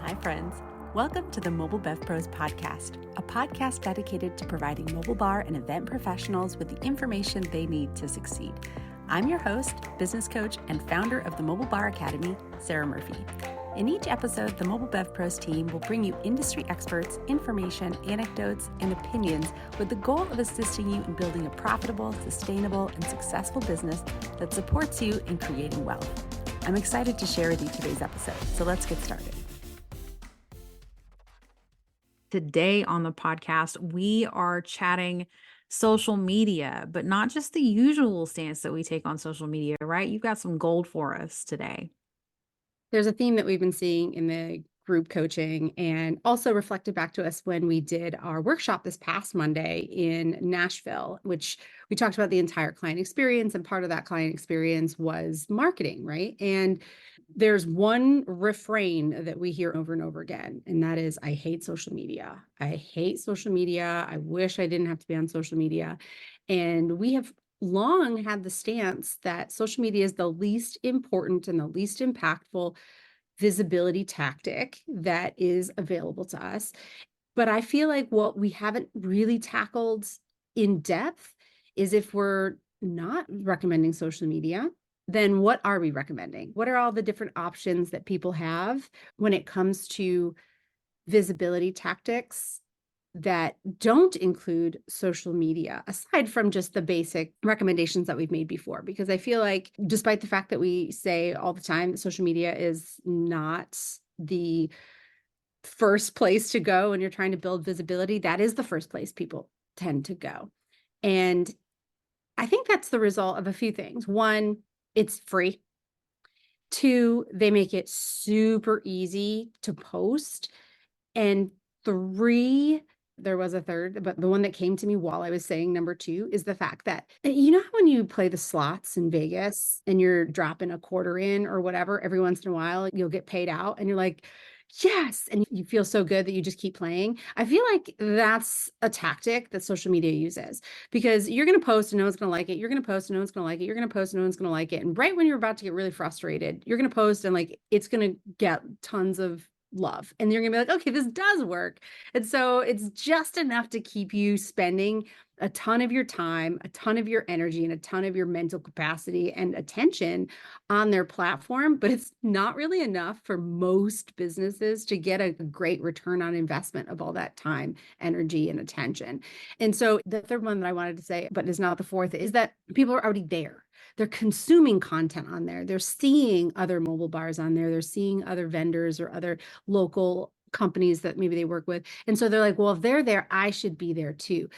Hi, friends. Welcome to the Mobile Bev Pros podcast, a podcast dedicated to providing mobile bar and event professionals with the information they need to succeed. I'm your host, business coach, and founder of the Mobile Bar Academy, Sarah Murphy. In each episode, the Mobile Bev Pros team will bring you industry experts, information, anecdotes, and opinions with the goal of assisting you in building a profitable, sustainable, and successful business that supports you in creating wealth. I'm excited to share with you today's episode, so let's get started. Today on the podcast, we are chatting social media, but not just the usual stance that we take on social media, right? You've got some gold for us today. There's a theme that we've been seeing in the group coaching and also reflected back to us when we did our workshop this past Monday in Nashville, which we talked about the entire client experience. And part of that client experience was marketing, right? And there's one refrain that we hear over and over again, and that is, I hate social media. I hate social media. I wish I didn't have to be on social media. And we have long had the stance that social media is the least important and the least impactful visibility tactic that is available to us. But I feel like what we haven't really tackled in depth is if we're not recommending social media, then what are we recommending? What are all the different options that people have when it comes to visibility tactics that don't include social media, aside from just the basic recommendations that we've made before? Because I feel like despite the fact that we say all the time that social media is not the first place to go when you're trying to build visibility, that is the first place people tend to go. And I think that's the result of a few things. One, it's free. Two, they make it super easy to post. And three, there was a third, but the one that came to me while I was saying number two is the fact that, you know, how when you play the slots in Vegas and you're dropping a quarter in or whatever, every once in a while, you'll get paid out and you're like, yes. And you feel so good that you just keep playing. I feel like that's a tactic that social media uses, because you're going to post and no one's going to like it. You're going to post and no one's going to like it. You're going to post and no one's going to like it. And right when you're about to get really frustrated, you're going to post and like, it's going to get tons of love. And you're going to be like, okay, this does work. And so it's just enough to keep you spending a ton of your time, a ton of your energy, and a ton of your mental capacity and attention on their platform. But it's not really enough for most businesses to get a great return on investment of all that time, energy, and attention. And so the third one that I wanted to say, but is not the fourth, is that people are already there. They're consuming content on there. They're seeing other mobile bars on there. They're seeing other vendors or other local companies that maybe they work with. And so they're like, well, if they're there, I should be there too.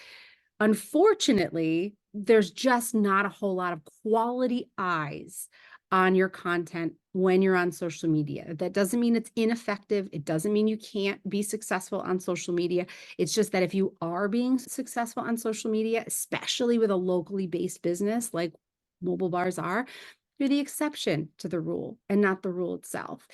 Unfortunately, there's just not a whole lot of quality eyes on your content when you're on social media. That doesn't mean it's ineffective. It doesn't mean you can't be successful on social media. It's just that if you are being successful on social media, especially with a locally based business like mobile bars are, you're the exception to the rule and not the rule itself.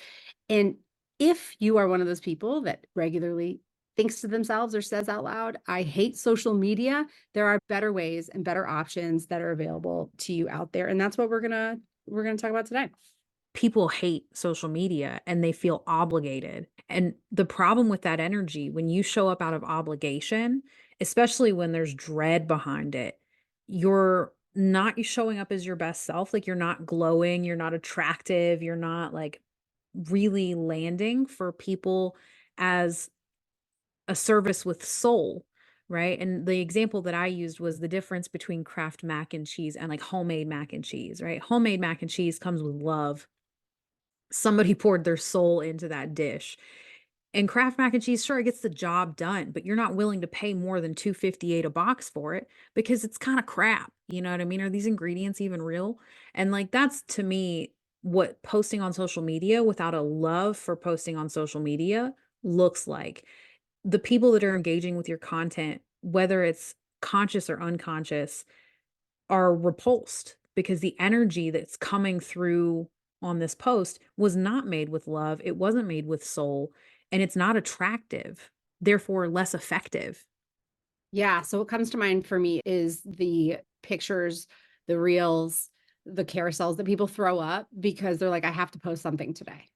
And if you are one of those people that regularly thinks to themselves or says out loud, I hate social media, there are better ways and better options that are available to you out there. And that's what we're gonna talk about today. People hate social media and they feel obligated. And the problem with that energy, when you show up out of obligation, especially when there's dread behind it, you're not showing up as your best self. Like you're not glowing, you're not attractive, you're not like really landing for people as a service with soul, right? And the example that I used was the difference between Kraft mac and cheese and like homemade mac and cheese, right? Homemade mac and cheese comes with love. Somebody poured their soul into that dish. And Kraft mac and cheese, sure, it gets the job done, but you're not willing to pay more than $2.58 a box for it because it's kind of crap. You know what I mean? Are these ingredients even real? And like that's to me what posting on social media without a love for posting on social media looks like. The people that are engaging with your content, whether it's conscious or unconscious, are repulsed because the energy that's coming through on this post was not made with love. It wasn't made with soul, and it's not attractive, therefore less effective. Yeah. So what comes to mind for me is the pictures, the reels, the carousels that people throw up because they're like, I have to post something today.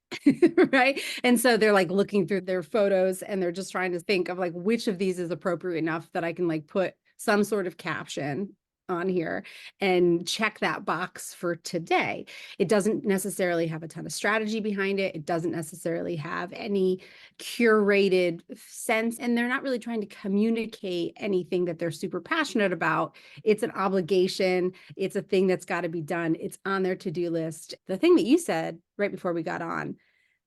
right? And so they're like looking through their photos and they're just trying to think of like which of these is appropriate enough that I can like put some sort of caption on here and check that box for today. It doesn't necessarily have a ton of strategy behind it. It doesn't necessarily have any curated sense, and they're not really trying to communicate anything that they're super passionate about. It's an obligation. It's a thing that's got to be done. It's on their to-do list. The thing that you said right before we got on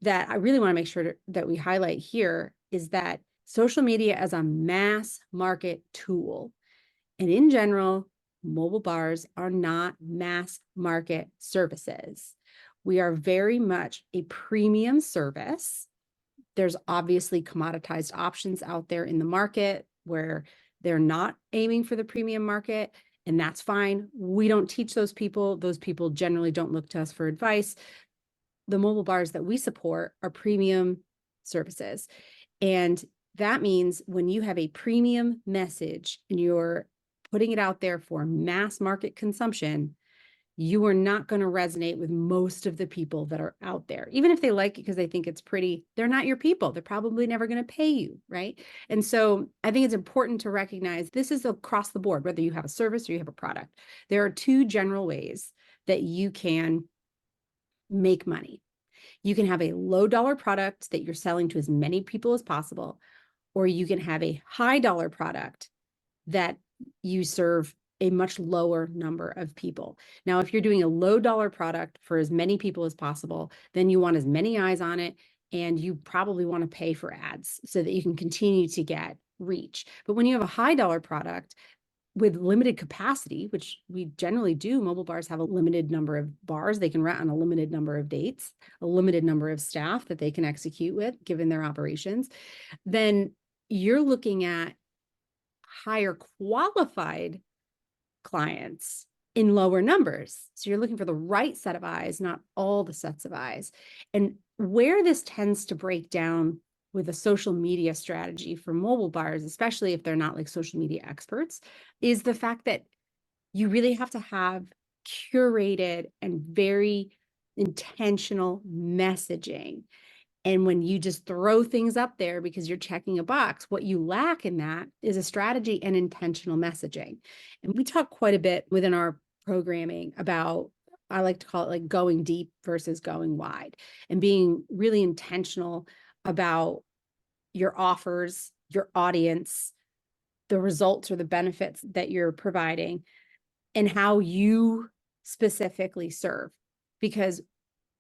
that I really want to make sure that we highlight here is that social media as a mass market tool, and in general, mobile bars are not mass market services. We are very much a premium service. There's obviously commoditized options out there in the market where they're not aiming for the premium market, and that's fine. We don't teach those people. Those people generally don't look to us for advice. The mobile bars that we support are premium services. And that means when you have a premium message and you're putting it out there for mass market consumption, you are not going to resonate with most of the people that are out there. Even if they like it because they think it's pretty, they're not your people. They're probably never going to pay you, right? And so I think it's important to recognize this is across the board, whether you have a service or you have a product. There are two general ways that you can make money. You can have a low dollar product that you're selling to as many people as possible, or you can have a high dollar product that you serve a much lower number of people. Now, if you're doing a low dollar product for as many people as possible, then you want as many eyes on it, and you probably want to pay for ads so that you can continue to get reach. But when you have a high dollar product with limited capacity, which we generally do, mobile bars have a limited number of bars they can rent on a limited number of dates, a limited number of staff that they can execute with given their operations, then you're looking at higher qualified clients in lower numbers. So you're looking for the right set of eyes, not all the sets of eyes. And where this tends to break down with a social media strategy for mobile bars, especially if they're not like social media experts, is the fact that you really have to have curated and very intentional messaging. And when you just throw things up there because you're checking a box, what you lack in that is a strategy and intentional messaging. And we talk quite a bit within our programming about, I like to call it like going deep versus going wide, and being really intentional about your offers, your audience, the results or the benefits that you're providing, and how you specifically serve. Because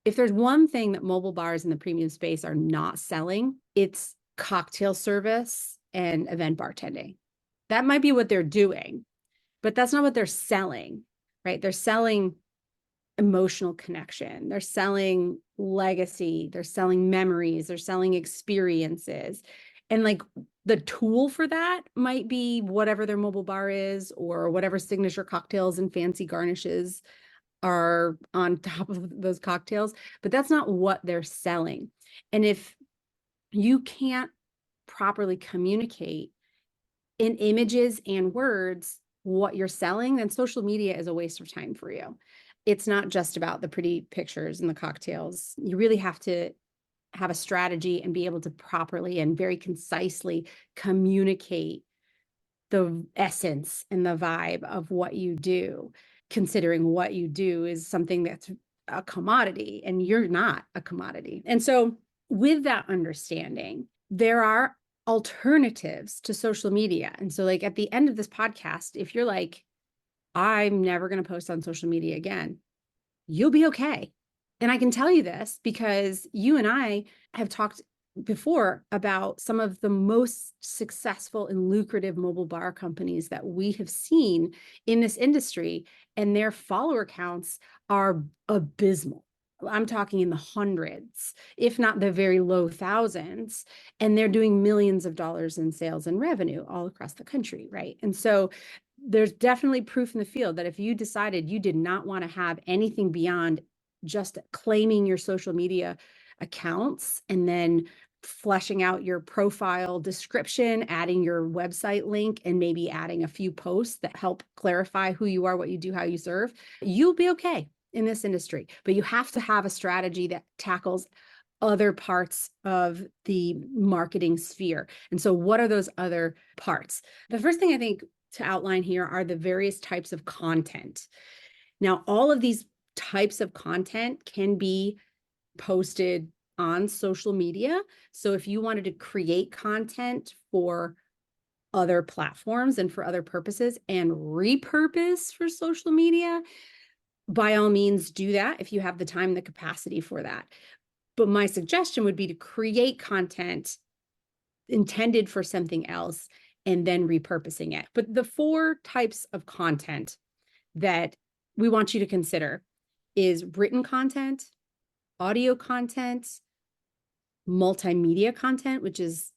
if there's one thing that mobile bars in the premium space are not selling, it's cocktail service and event bartending. That might be what they're doing, but that's not what they're selling, right? They're selling emotional connection. They're selling legacy. They're selling memories. They're selling experiences. And like the tool for that might be whatever their mobile bar is, or whatever signature cocktails and fancy garnishes are on top of those cocktails, but that's not what they're selling. And if you can't properly communicate in images and words what you're selling, then social media is a waste of time for you. It's not just about the pretty pictures and the cocktails. You really have to have a strategy and be able to properly and very concisely communicate the essence and the vibe of what you do, considering what you do is something that's a commodity and you're not a commodity. And so with that understanding, there are alternatives to social media. And so like at the end of this podcast, if you're like, I'm never going to post on social media again, you'll be okay. And I can tell you this because you and I have talked before about some of the most successful and lucrative mobile bar companies that we have seen in this industry, and their follower counts are abysmal. I'm talking in the hundreds, if not the very low thousands, and they're doing millions of dollars in sales and revenue all across the country, right? And so there's definitely proof in the field that if you decided you did not want to have anything beyond just claiming your social media accounts and then fleshing out your profile description, adding your website link, and maybe adding a few posts that help clarify who you are, what you do, how you serve, you'll be okay in this industry. But you have to have a strategy that tackles other parts of the marketing sphere. And so what are those other parts? The first thing I think to outline here are the various types of content. Now, all of these types of content can be posted on social media. So if you wanted to create content for other platforms and for other purposes and repurpose for social media, by all means do that if you have the time, the capacity for that. But my suggestion would be to create content intended for something else and then repurposing it. But the 4 types of content that we want you to consider is written content, audio content, multimedia content, which is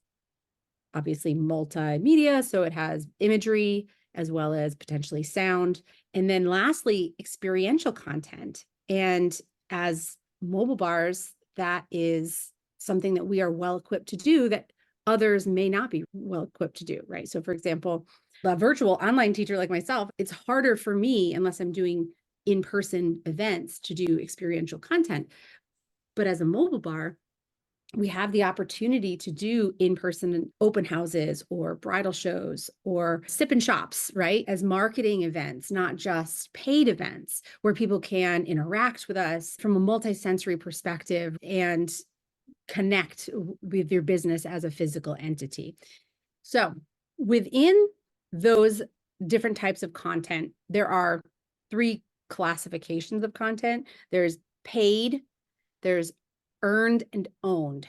obviously multimedia, so it has imagery as well as potentially sound. And then lastly, experiential content. And as mobile bars, that is something that we are well equipped to do that others may not be well equipped to do, right? So for example, a virtual online teacher like myself, it's harder for me unless I'm doing in-person events to do experiential content. But as a mobile bar, we have the opportunity to do in-person open houses or bridal shows or sip and shops, right? As marketing events, not just paid events where people can interact with us from a multisensory perspective and connect with your business as a physical entity. So within those different types of content, there are 3 classifications of content. There's paid, there's earned, and owned.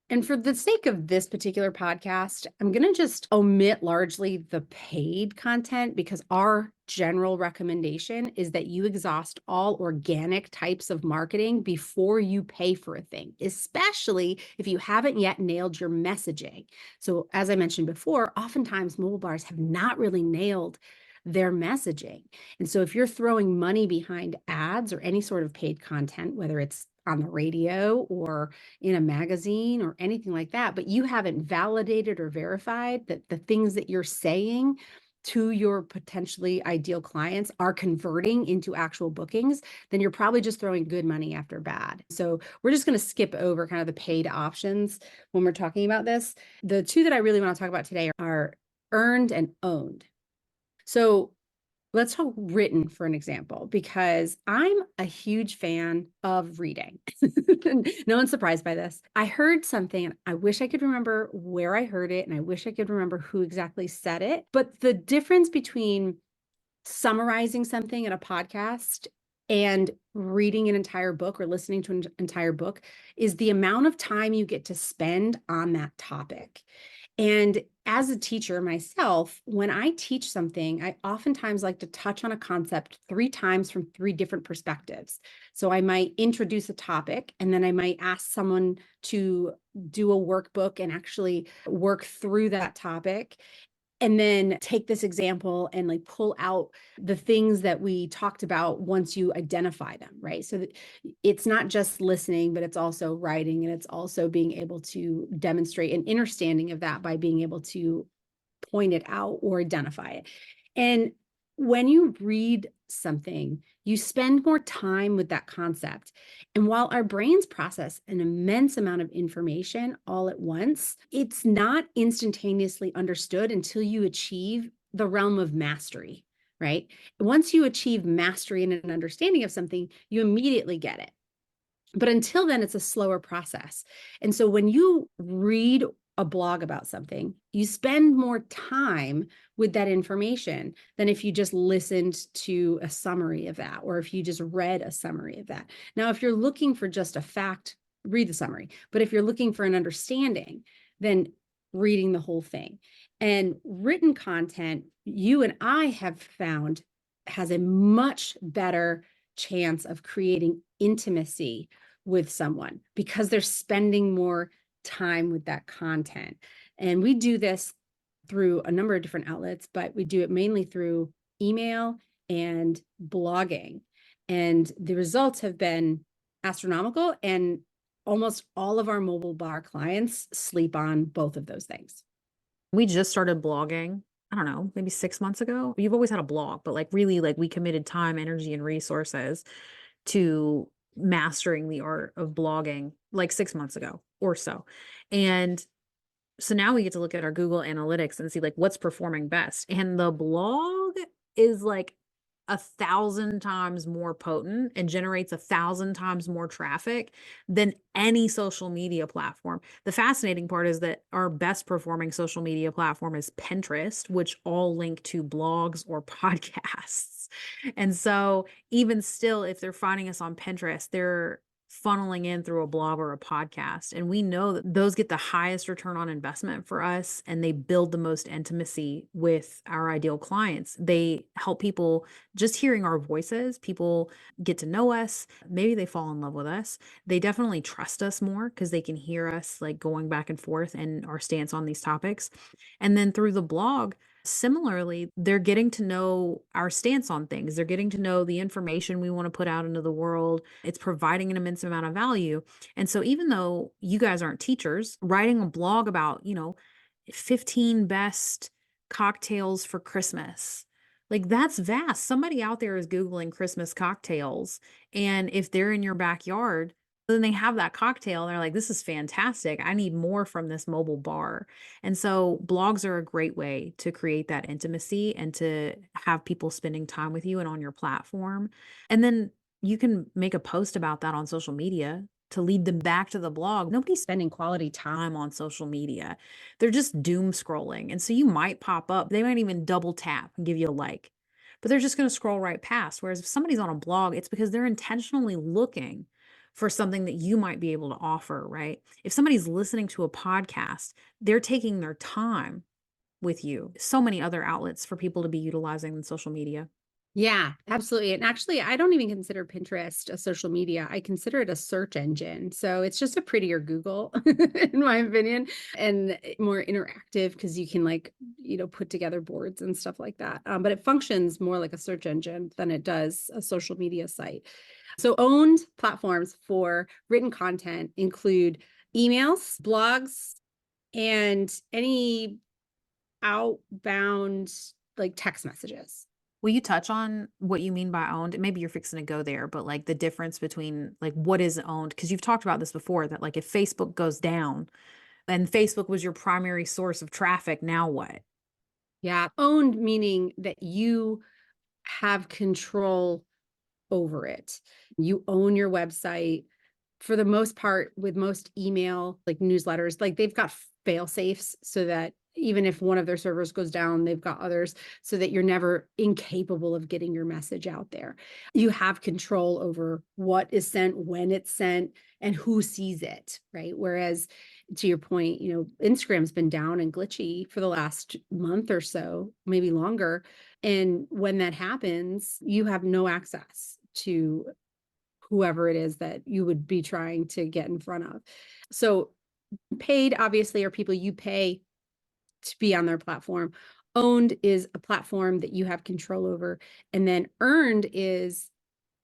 And for the sake of this particular podcast, I'm going to just omit largely the paid content because our general recommendation is that you exhaust all organic types of marketing before you pay for a thing, especially if you haven't yet nailed your messaging. So as I mentioned before, oftentimes mobile bars have not really nailed their messaging. And so if you're throwing money behind ads or any sort of paid content, whether it's on the radio or in a magazine or anything like that, but you haven't validated or verified that the things that you're saying to your potentially ideal clients are converting into actual bookings, then you're probably just throwing good money after bad. So we're just going to skip over kind of the paid options when we're talking about this. The 2 that I really want to talk about today are earned and owned. So let's talk written for an example, because I'm a huge fan of reading. No one's surprised by this. I heard something and I wish I could remember where I heard it and I wish I could remember who exactly said it. But the difference between summarizing something in a podcast and reading an entire book or listening to an entire book is the amount of time you get to spend on that topic. And as a teacher myself, when I teach something, I oftentimes like to touch on a concept 3 times from 3 different perspectives. So I might introduce a topic, and then I might ask someone to do a workbook and actually work through that topic. And then take this example and like pull out the things that we talked about once you identify them, right? So that it's not just listening, but it's also writing, and it's also being able to demonstrate an understanding of that by being able to point it out or identify it. And when you read something, you spend more time with that concept. And while our brains process an immense amount of information all at once, it's not instantaneously understood until you achieve the realm of mastery, right? Once you achieve mastery and an understanding of something, you immediately get it. But until then, it's a slower process. And so when you read a blog about something, you spend more time with that information than if you just listened to a summary of that, or if you just read a summary of that. Now, if you're looking for just a fact, read the summary. But if you're looking for an understanding, then reading the whole thing. And written content, you and I have found, has a much better chance of creating intimacy with someone because they're spending more time with that content. And we do this through a number of different outlets, but we do it mainly through email and blogging. And the results have been astronomical, and almost all of our mobile bar clients sleep on both of those things. We just started blogging, I don't know, maybe 6 months ago. You've always had a blog, but like really like we committed time, energy, and resources to mastering the art of blogging like 6 months ago or so. And so now we get to look at our Google Analytics and see like what's performing best. And the blog is like 1,000 times more potent and generates 1,000 times more traffic than any social media platform. The fascinating part is that our best performing social media platform is Pinterest, which all link to blogs or podcasts. And so even still, if they're finding us on Pinterest, they're funneling in through a blog or a podcast. And we know that those get the highest return on investment for us and they build the most intimacy with our ideal clients. They help people just hearing our voices. People get to know us. Maybe they fall in love with us. They definitely trust us more because they can hear us like going back and forth and our stance on these topics. And then through the blog, similarly, they're getting to know our stance on things. They're getting to know the information we want to put out into the world. It's providing an immense amount of value. And so, even though you guys aren't teachers, writing a blog about, 15 best cocktails for Christmas, like that's vast. Somebody out there is Googling Christmas cocktails. And if they're in your backyard, then they have that cocktail and they're like, this is fantastic. I need more from this mobile bar. And so blogs are a great way to create that intimacy and to have people spending time with you and on your platform. And then you can make a post about that on social media to lead them back to the blog. Nobody's spending quality time on social media. They're just doom scrolling. And so you might pop up, they might even double tap and give you a like, but they're just going to scroll right past. Whereas if somebody's on a blog, it's because they're intentionally looking for something that you might be able to offer, right? If somebody's listening to a podcast, they're taking their time with you. So many other outlets for people to be utilizing in social media. Yeah, absolutely. And actually, I don't even consider Pinterest a social media. I consider it a search engine. So it's just a prettier Google, in my opinion, and more interactive because you can put together boards and stuff like that. But it functions more like a search engine than it does a social media site. So owned platforms for written content include emails, blogs, and any outbound text messages. Will you touch on what you mean by owned? Maybe you're fixing to go there, but like the difference between like what is owned, because you've talked about this before, that like if Facebook goes down and Facebook was your primary source of traffic, now what? Yeah, owned meaning that you have control over it. You own your website. For the most part, with most email, like newsletters, like they've got fail safes so that even if one of their servers goes down, they've got others so that you're never incapable of getting your message out there. You have control over what is sent, when it's sent, and who sees it, right? Whereas to your point, Instagram's been down and glitchy for the last month or so, maybe longer. And when that happens, you have no access to whoever it is that you would be trying to get in front of. So paid obviously are people you pay to be on their platform. Owned is a platform that you have control over. And then earned is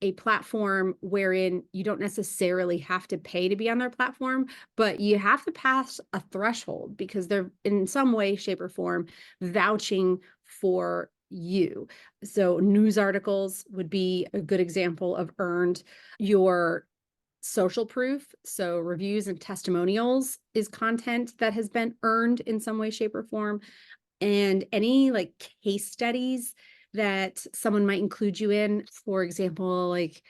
a platform wherein you don't necessarily have to pay to be on their platform, but you have to pass a threshold because they're in some way, shape, or form vouching for you. So news articles would be a good example of earned. Your social proof, so reviews and testimonials, is content that has been earned in some way, shape, or form. And any case studies that someone might include you in, for example, like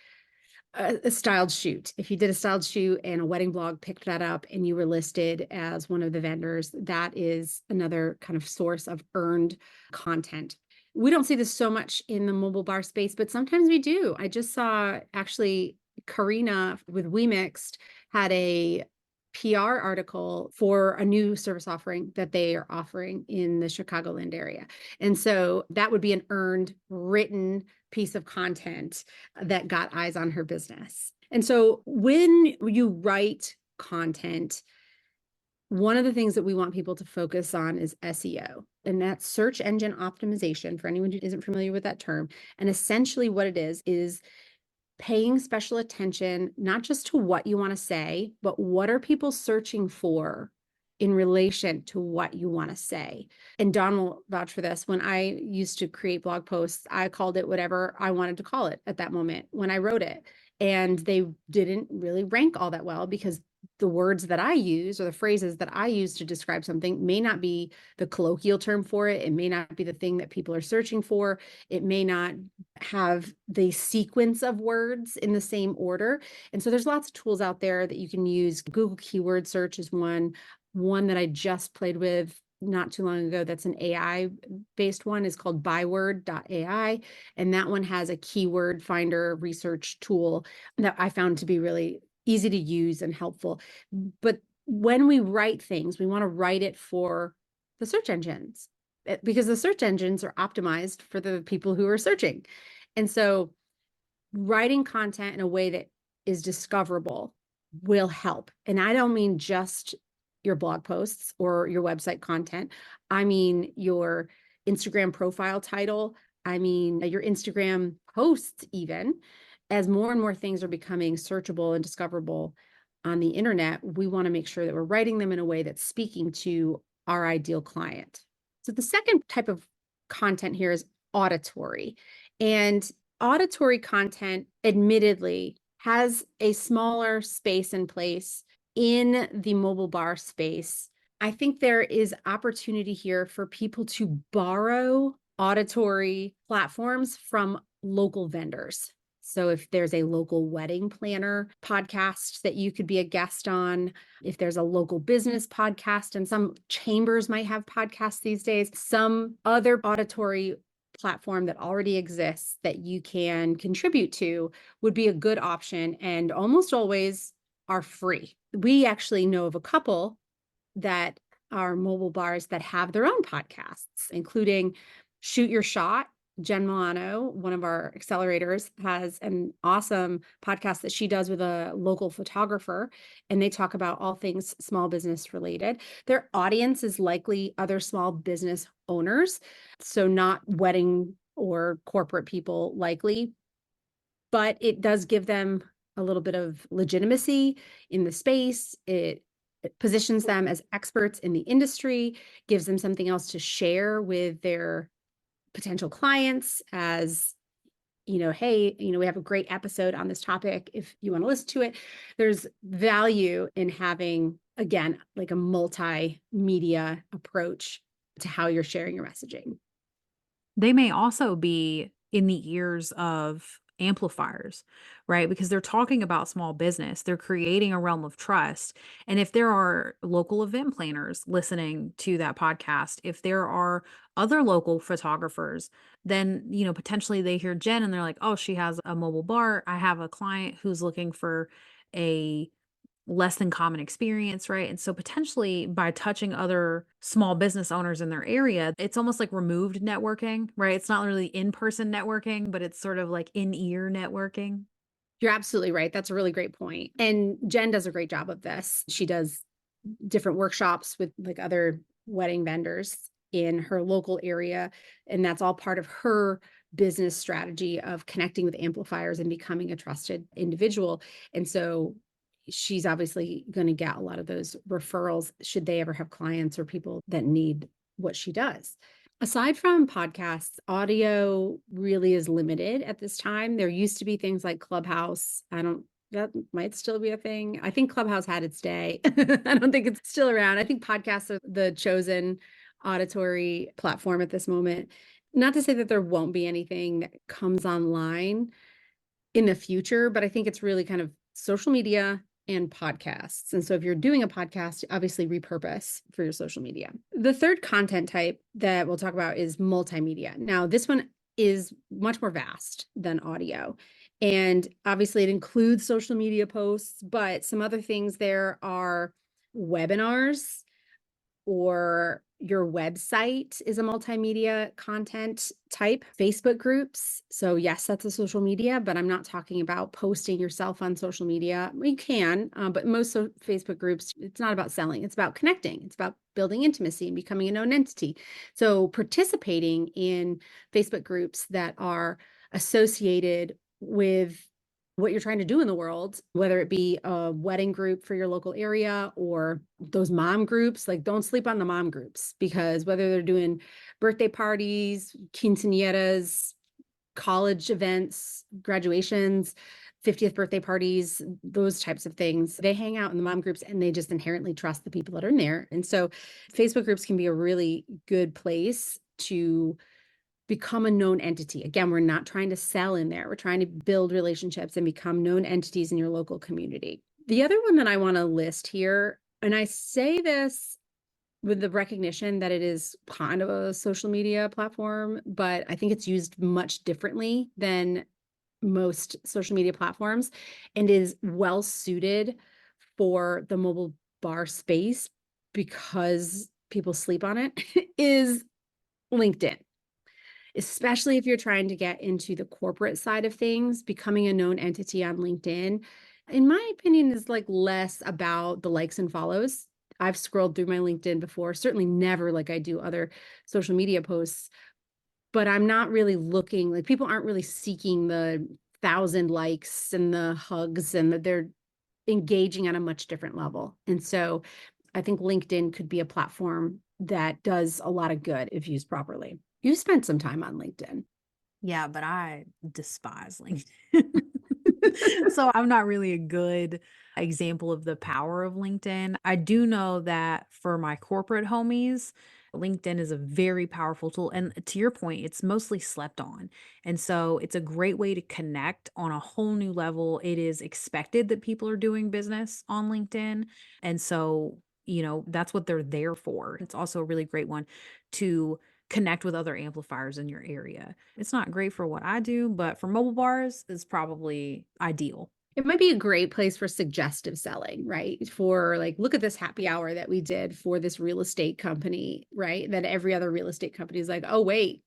a styled shoot. If you did a styled shoot and a wedding blog picked that up and you were listed as one of the vendors, that is another kind of source of earned content. We don't see this so much in the mobile bar space, but sometimes we do. I just saw actually Karina with WeMixed had a PR article for a new service offering that they are offering in the Chicagoland area. And so that would be an earned written piece of content that got eyes on her business. And so when you write content, one of the things that we want people to focus on is SEO, and that's search engine optimization, for anyone who isn't familiar with that term. And essentially what it is paying special attention, not just to what you want to say, but what are people searching for in relation to what you want to say. And Don will vouch for this. When I used to create blog posts, I called it whatever I wanted to call it at that moment when I wrote it. and they didn't really rank all that well because the words that I use or the phrases that I use to describe something may not be the colloquial term for it. It may not be the thing that people are searching for. It may not have the sequence of words in the same order. And so there's lots of tools out there that you can use. Google keyword search is one that I just played with not too long ago. That's an AI based one, is called byword.ai. And that one has a keyword finder research tool that I found to be really easy to use and helpful. But when we write things, we want to write it for the search engines because the search engines are optimized for the people who are searching. And so writing content in a way that is discoverable will help. And I don't mean just your blog posts or your website content. I mean your Instagram profile title. I mean your Instagram posts, even. As more and more things are becoming searchable and discoverable on the internet, we want to make sure that we're writing them in a way that's speaking to our ideal client. So the second type of content here is auditory. And auditory content, admittedly, has a smaller space and place in the mobile bar space. I think there is opportunity here for people to borrow auditory platforms from local vendors. So if there's a local wedding planner podcast that you could be a guest on, if there's a local business podcast, and some chambers might have podcasts these days, some other auditory platform that already exists that you can contribute to would be a good option, and almost always are free. We actually know of a couple that are mobile bars that have their own podcasts, including Shoot Your Shot. Jen Milano, one of our accelerators, has an awesome podcast that she does with a local photographer, and they talk about all things small business related. Their audience is likely other small business owners, so not wedding or corporate people likely, but it does give them a little bit of legitimacy in the space. It positions them as experts in the industry, gives them something else to share with their potential clients as, hey, we have a great episode on this topic. If you want to listen to it, there's value in having, again, like a multimedia approach to how you're sharing your messaging. They may also be in the ears of amplifiers, right? Because they're talking about small business, they're creating a realm of trust. And if there are local event planners listening to that podcast, if there are other local photographers, then, potentially they hear Jen and they're like, oh, she has a mobile bar. I have a client who's looking for a less than common experience, right? And so potentially by touching other small business owners in their area, it's almost like removed networking, right? It's not really in-person networking, but it's sort of like in-ear networking. You're absolutely right. That's a really great point. And Jen does a great job of this. She does different workshops with like other wedding vendors in her local area. And that's all part of her business strategy of connecting with amplifiers and becoming a trusted individual. And so she's obviously going to get a lot of those referrals should they ever have clients or people that need what she does. Aside from podcasts, audio really is limited at this time. There used to be things like Clubhouse. That might still be a thing. I think Clubhouse had its day. I don't think it's still around. I think podcasts are the chosen auditory platform at this moment. Not to say that there won't be anything that comes online in the future, but I think it's really kind of social media and podcasts. And so if you're doing a podcast, obviously repurpose for your social media. The third content type that we'll talk about is multimedia. Now, this one is much more vast than audio. And obviously it includes social media posts, but some other things there are webinars, or your website is a multimedia content type, Facebook groups. So yes, that's a social media, but I'm not talking about posting yourself on social media. You can, but most Facebook groups, it's not about selling. It's about connecting. It's about building intimacy and becoming a known entity. So participating in Facebook groups that are associated with what you're trying to do in the world, whether it be a wedding group for your local area or those mom groups, like don't sleep on the mom groups, because whether they're doing birthday parties, quinceañeras, college events, graduations, 50th birthday parties, those types of things. They hang out in the mom groups and they just inherently trust the people that are in there. And so Facebook groups can be a really good place to become a known entity. Again, we're not trying to sell in there. We're trying to build relationships and become known entities in your local community. The other one that I want to list here, and I say this with the recognition that it is kind of a social media platform, but I think it's used much differently than most social media platforms and is well suited for the mobile bar space because people sleep on it, is LinkedIn. Especially if you're trying to get into the corporate side of things, becoming a known entity on LinkedIn, in my opinion, is like less about the likes and follows. I've scrolled through my LinkedIn before, certainly never like I do other social media posts, but I'm not really looking, like people aren't really seeking the 1,000 likes and the hugs, and that they're engaging at a much different level. And so I think LinkedIn could be a platform that does a lot of good if used properly. You spent some time on LinkedIn. Yeah, but I despise LinkedIn. So I'm not really a good example of the power of LinkedIn. I do know that for my corporate homies, LinkedIn is a very powerful tool. And to your point, it's mostly slept on. And so it's a great way to connect on a whole new level. It is expected that people are doing business on LinkedIn. And so, that's what they're there for. It's also a really great one to connect with other amplifiers in your area. It's not great for what I do, but for mobile bars, it's probably ideal. It might be a great place for suggestive selling, right? For like, look at this happy hour that we did for this real estate company, right? That every other real estate company is like, oh, wait,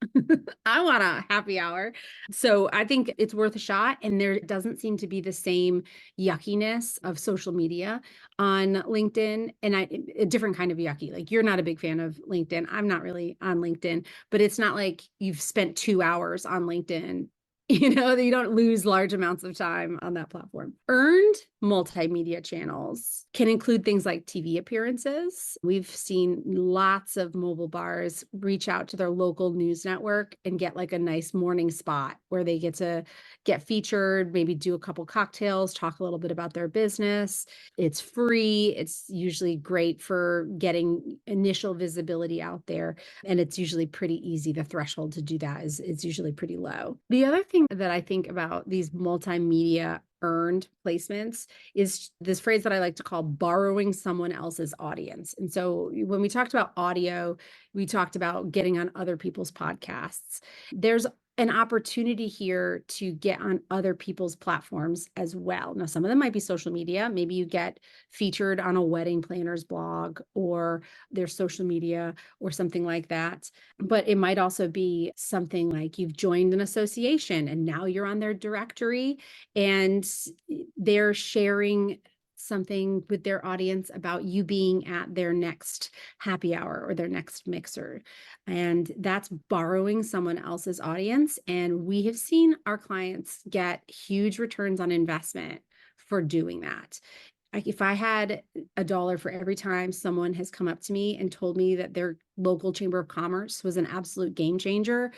I want a happy hour. So I think it's worth a shot. And there doesn't seem to be the same yuckiness of social media on LinkedIn, and a different kind of yucky. Like, you're not a big fan of LinkedIn. I'm not really on LinkedIn, but it's not like you've spent 2 hours on LinkedIn. That you don't lose large amounts of time on that platform. Earned multimedia channels can include things like TV appearances. We've seen lots of mobile bars reach out to their local news network and get like a nice morning spot where they get to get featured, maybe do a couple cocktails, talk a little bit about their business. It's free. It's usually great for getting initial visibility out there. And it's usually pretty easy. The threshold to do that is it's usually pretty low. The other thing that I think about these multimedia earned placements is this phrase that I like to call borrowing someone else's audience. And so when we talked about audio, we talked about getting on other people's podcasts. There's an opportunity here to get on other people's platforms as well. Now, some of them might be social media. Maybe you get featured on a wedding planner's blog or their social media or something like that. But it might also be something like you've joined an association and now you're on their directory and they're sharing something with their audience about you being at their next happy hour or their next mixer. And that's borrowing someone else's audience. And we have seen our clients get huge returns on investment for doing that. Like, if I had $1 for every time someone has come up to me and told me that their local chamber of commerce was an absolute game changer,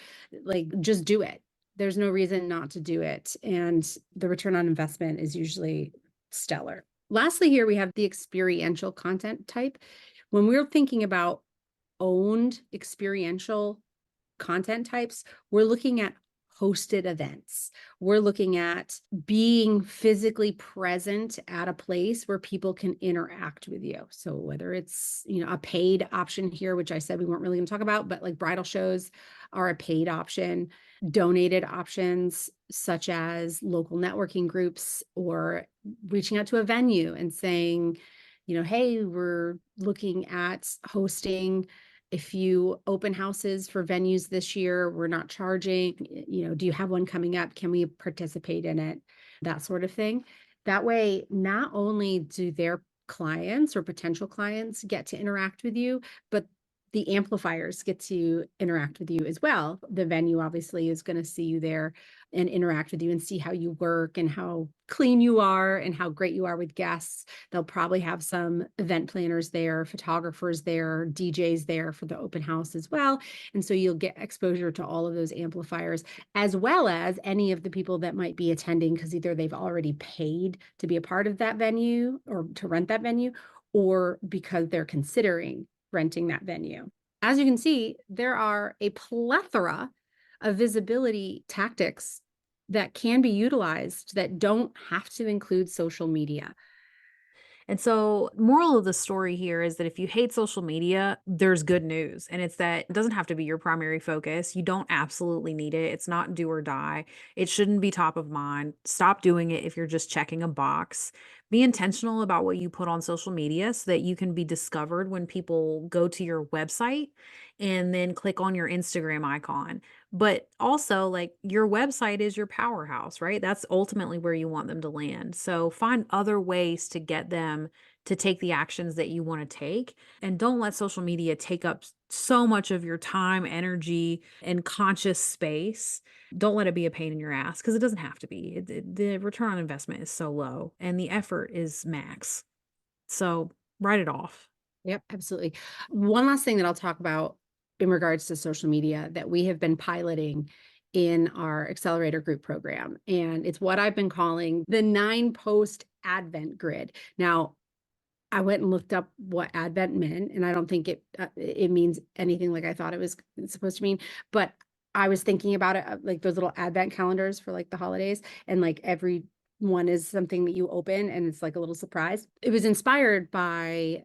like, just do it. There's no reason not to do it. And the return on investment is usually stellar. Lastly, here we have the experiential content type. When we're thinking about owned experiential content types, we're looking at hosted events. We're looking at being physically present at a place where people can interact with you. So whether it's, a paid option here, which I said we weren't really going to talk about, but like bridal shows are a paid option, donated options such as local networking groups or reaching out to a venue and saying, hey, we're looking at hosting a few open houses for venues this year. We're not charging, do you have one coming up? Can we participate in it? That sort of thing. That way, not only do their clients or potential clients get to interact with you, but the amplifiers get to interact with you as well. The venue obviously is going to see you there and interact with you and see how you work and how clean you are and how great you are with guests. They'll probably have some event planners there, photographers there, DJs there for the open house as well. And so you'll get exposure to all of those amplifiers, as well as any of the people that might be attending because either they've already paid to be a part of that venue or to rent that venue, or because they're considering renting that venue. As you can see, there are a plethora of visibility tactics that can be utilized that don't have to include social media. And so, moral of the story here is that if you hate social media, there's good news. And it's that it doesn't have to be your primary focus. You don't absolutely need it. It's not do or die. It shouldn't be top of mind. Stop doing it if you're just checking a box. Be intentional about what you put on social media so that you can be discovered when people go to your website and then click on your Instagram icon. But also, like, your website is your powerhouse, right? That's ultimately where you want them to land. So find other ways to get them to take the actions that you want to take. And don't let social media take up so much of your time, energy, and conscious space. Don't let it be a pain in your ass because it doesn't have to be. The return on investment is so low and the effort is max. So write it off. Yep, absolutely. One last thing that I'll talk about in regards to social media that we have been piloting in our accelerator group program. And it's what I've been calling the 9-post Advent grid. Now, I went and looked up what Advent meant, and I don't think it means anything like I thought it was supposed to mean. But I was thinking about it like those little Advent calendars for like the holidays, and like every one is something that you open, and it's like a little surprise. It was inspired by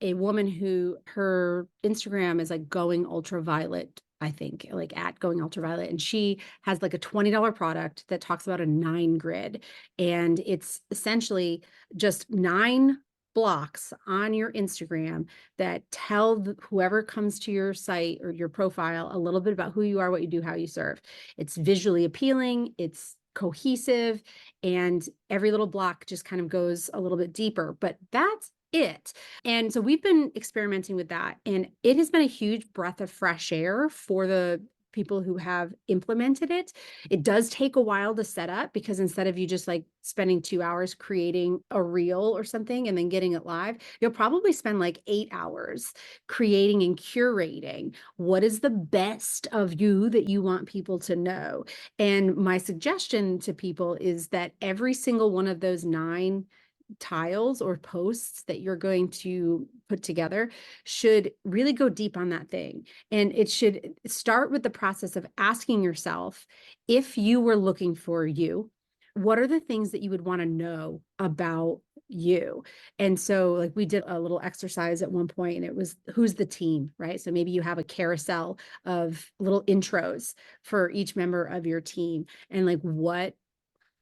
a woman who her Instagram is like going ultraviolet, I think, like at going ultraviolet. And she has like a $20 product that talks about a 9 grid. And it's essentially just 9 blocks on your Instagram that tell whoever comes to your site or your profile a little bit about who you are, what you do, how you serve. It's visually appealing, it's cohesive, and every little block just kind of goes a little bit deeper. But that's it. And so we've been experimenting with that, and it has been a huge breath of fresh air for the people who have implemented it. It does take a while to set up because instead of you just like spending 2 hours creating a reel or something and then getting it live, you'll probably spend like 8 hours creating and curating what is the best of you that you want people to know. And my suggestion to people is that every single one of those 9 tiles or posts that you're going to put together should really go deep on that thing. And it should start with the process of asking yourself, if you were looking for you, what are the things that you would want to know about you? And so like we did a little exercise at one point and it was who's the team, right? So maybe you have a carousel of little intros for each member of your team and like what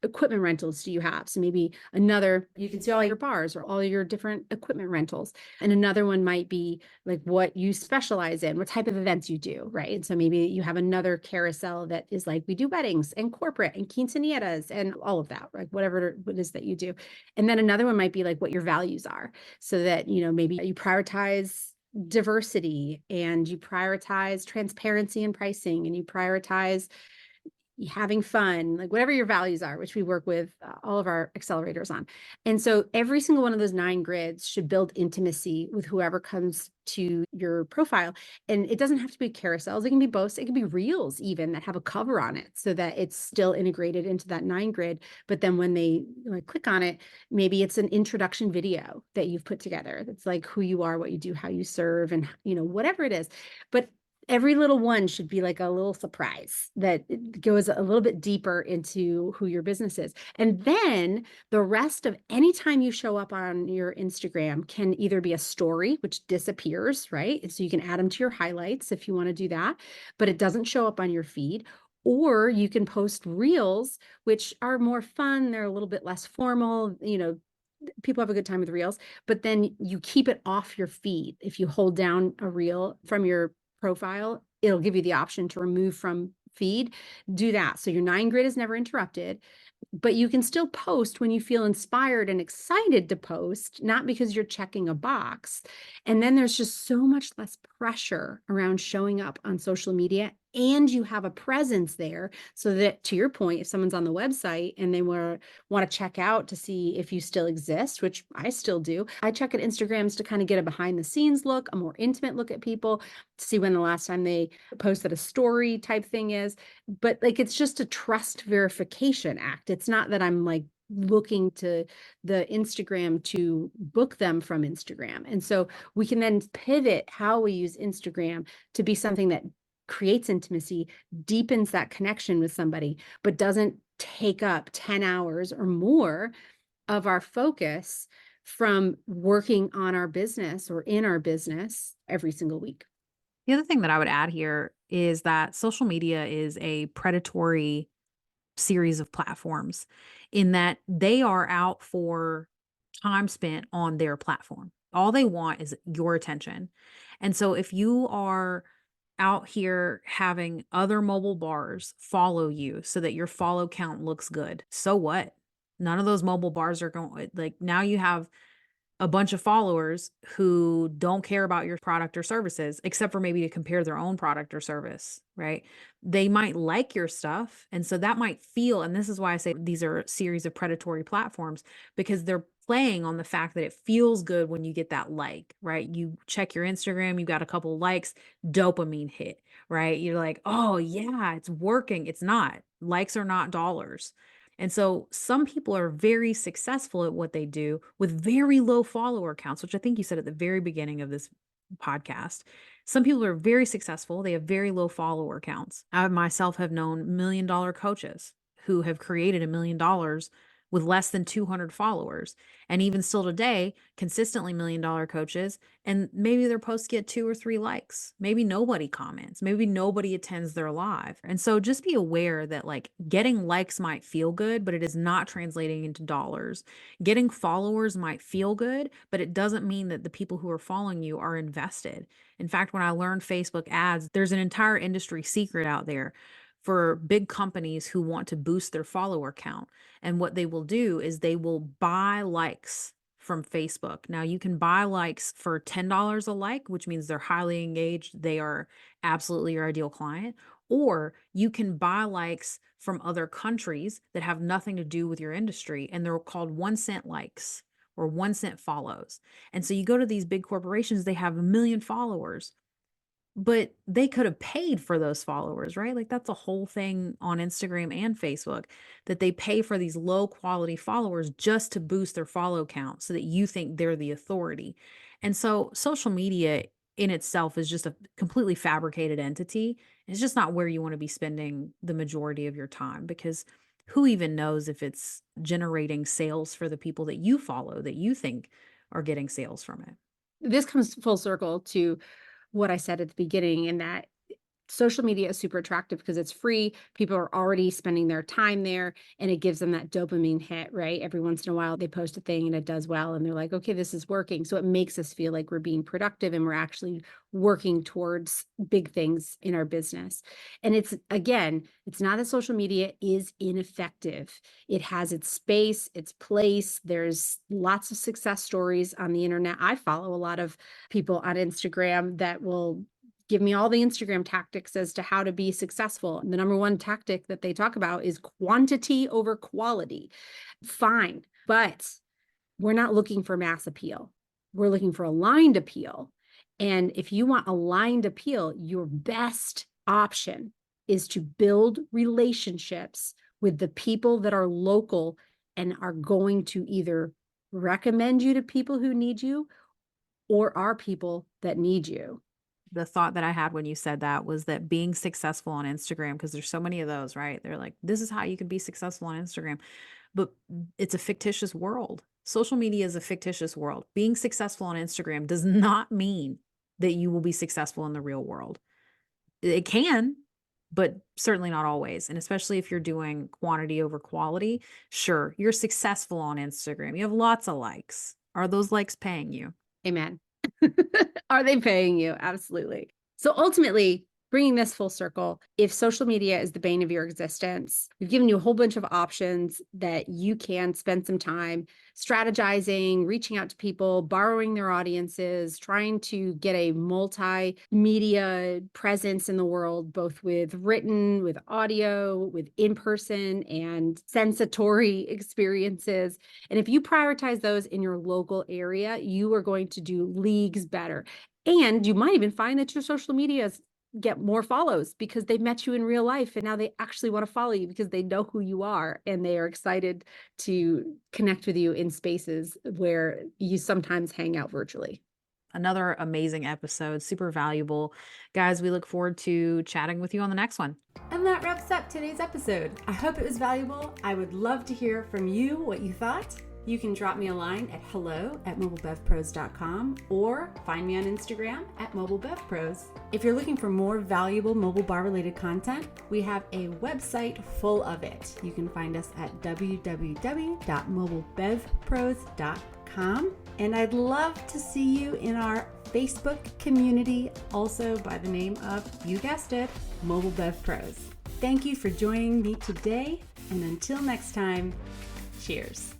equipment rentals do you have? So maybe another, you can see all your bars or all your different equipment rentals. And another one might be like what you specialize in, what type of events you do, right? And so maybe you have another carousel that is like, we do weddings and corporate and quinceañeras and all of that, right? Whatever it is that you do. And then another one might be like what your values are so that, you know, maybe you prioritize diversity and you prioritize transparency and pricing and you prioritize having fun, like whatever your values are, which we work with all of our accelerators on. And so every single one of those 9 grids should build intimacy with whoever comes to your profile. And it doesn't have to be carousels. It can be posts. It can be reels even that have a cover on it so that it's still integrated into that 9 grid. But then when they like click on it, maybe it's an introduction video that you've put together. That's like who you are, what you do, how you serve, and you know, whatever it is. But every little one should be like a little surprise that goes a little bit deeper into who your business is. And then the rest of any time you show up on your Instagram can either be a story, which disappears, right? And so you can add them to your highlights if you want to do that, but it doesn't show up on your feed. Or you can post reels, which are more fun. They're a little bit less formal, you know, people have a good time with reels, but then you keep it off your feed. If you hold down a reel from your profile, it'll give you the option to remove from feed. Do that. So your 9 grid is never interrupted. but you can still post when you feel inspired and excited to post, not because you're checking a box. And then there's just so much less pressure around showing up on social media, and you have a presence there so that, to your point, if someone's on the website and they want to check out to see if you still exist, which I still do, I check at Instagrams to kind of get a behind the scenes look, a more intimate look at people, to see when the last time they posted a story type thing is. But like, it's just a trust verification act. It's not that I'm like looking to the Instagram to book them from Instagram. And so we can then pivot how we use Instagram to be something that creates intimacy, deepens that connection with somebody, but doesn't take up 10 hours or more of our focus from working on our business or in our business every single week. The other thing that I would add here is that social media is a predatory series of platforms in that they are out for time spent on their platform. All they want is your attention. And so if you are out here having other mobile bars follow you so that your follow count looks good, so what? None of those mobile bars are going, like, now you have a bunch of followers who don't care about your product or services, except for maybe to compare their own product or service, right? They might like your stuff. And so that might feel, and this is why I say these are a series of predatory platforms, because they're playing on the fact that it feels good when you get that like, right? You check your Instagram, you got a couple likes, dopamine hit, right? You're like, oh yeah, it's working. It's not. Likes are not dollars. And so some people are very successful at what they do with very low follower counts, which I think you said at the very beginning of this podcast. Some people are very successful. They have very low follower counts. I myself have known $1 million coaches who have created $1 million with less than 200 followers. And even still today, consistently $1 million coaches, and maybe their posts get 2 or 3 likes. Maybe nobody comments. Maybe nobody attends their live. And so just be aware that like getting likes might feel good, but it is not translating into dollars. Getting followers might feel good, but it doesn't mean that the people who are following you are invested. In fact, when I learned Facebook ads, there's an entire industry secret out there for big companies who want to boost their follower count. And what they will do is they will buy likes from Facebook. Now, you can buy likes for $10 a like, which means they're highly engaged. They are absolutely your ideal client. Or you can buy likes from other countries that have nothing to do with your industry, and they're called 1 cent likes or 1 cent follows. And so you go to these big corporations, they have 1 million followers, but they could have paid for those followers, right? Like that's a whole thing on Instagram and Facebook, that they pay for these low quality followers just to boost their follow count so that you think they're the authority. And so social media in itself is just a completely fabricated entity. It's just not where you want to be spending the majority of your time, because who even knows if it's generating sales for the people that you follow that you think are getting sales from it. This comes full circle to what I said at the beginning, in that social media is super attractive because it's free. People are already spending their time there, and it gives them that dopamine hit, right? Every once in a while, they post a thing and it does well, and they're like, okay, this is working. So it makes us feel like we're being productive and we're actually working towards big things in our business. And it's, again, it's not that social media is ineffective. It has its space, its place. There's lots of success stories on the internet. I follow a lot of people on Instagram that will give me all the Instagram tactics as to how to be successful. And the number one tactic that they talk about is quantity over quality. Fine, but we're not looking for mass appeal. We're looking for aligned appeal. And if you want aligned appeal, your best option is to build relationships with the people that are local and are going to either recommend you to people who need you or are people that need you. The thought that I had when you said that was that being successful on Instagram, because there's so many of those, right? They're like, this is how you can be successful on Instagram. But it's a fictitious world. Social media is a fictitious world. Being successful on Instagram does not mean that you will be successful in the real world. It can, but certainly not always. And especially if you're doing quantity over quality, sure, you're successful on Instagram. You have lots of likes. Are those likes paying you? Amen. Are they paying you? Absolutely. So ultimately, bringing this full circle, if social media is the bane of your existence, we've given you a whole bunch of options that you can spend some time strategizing, reaching out to people, borrowing their audiences, trying to get a multimedia presence in the world, both with written, with audio, with in-person and sensatory experiences. And if you prioritize those in your local area, you are going to do leagues better. And you might even find that your social medias get more follows because they've met you in real life and now they actually want to follow you because they know who you are and they are excited to connect with you in spaces where you sometimes hang out virtually. Another amazing episode, super valuable. Guys, we look forward to chatting with you on the next one. And that wraps up today's episode. I hope it was valuable. I would love to hear from you what you thought. You can drop me a line at hello@mobilebevpros.com or find me on Instagram @mobilebevpros. If you're looking for more valuable mobile bar related content, we have a website full of it. You can find us at www.mobilebevpros.com. And I'd love to see you in our Facebook community, also by the name of, you guessed it, Mobile Bev Pros. Thank you for joining me today, and until next time, cheers.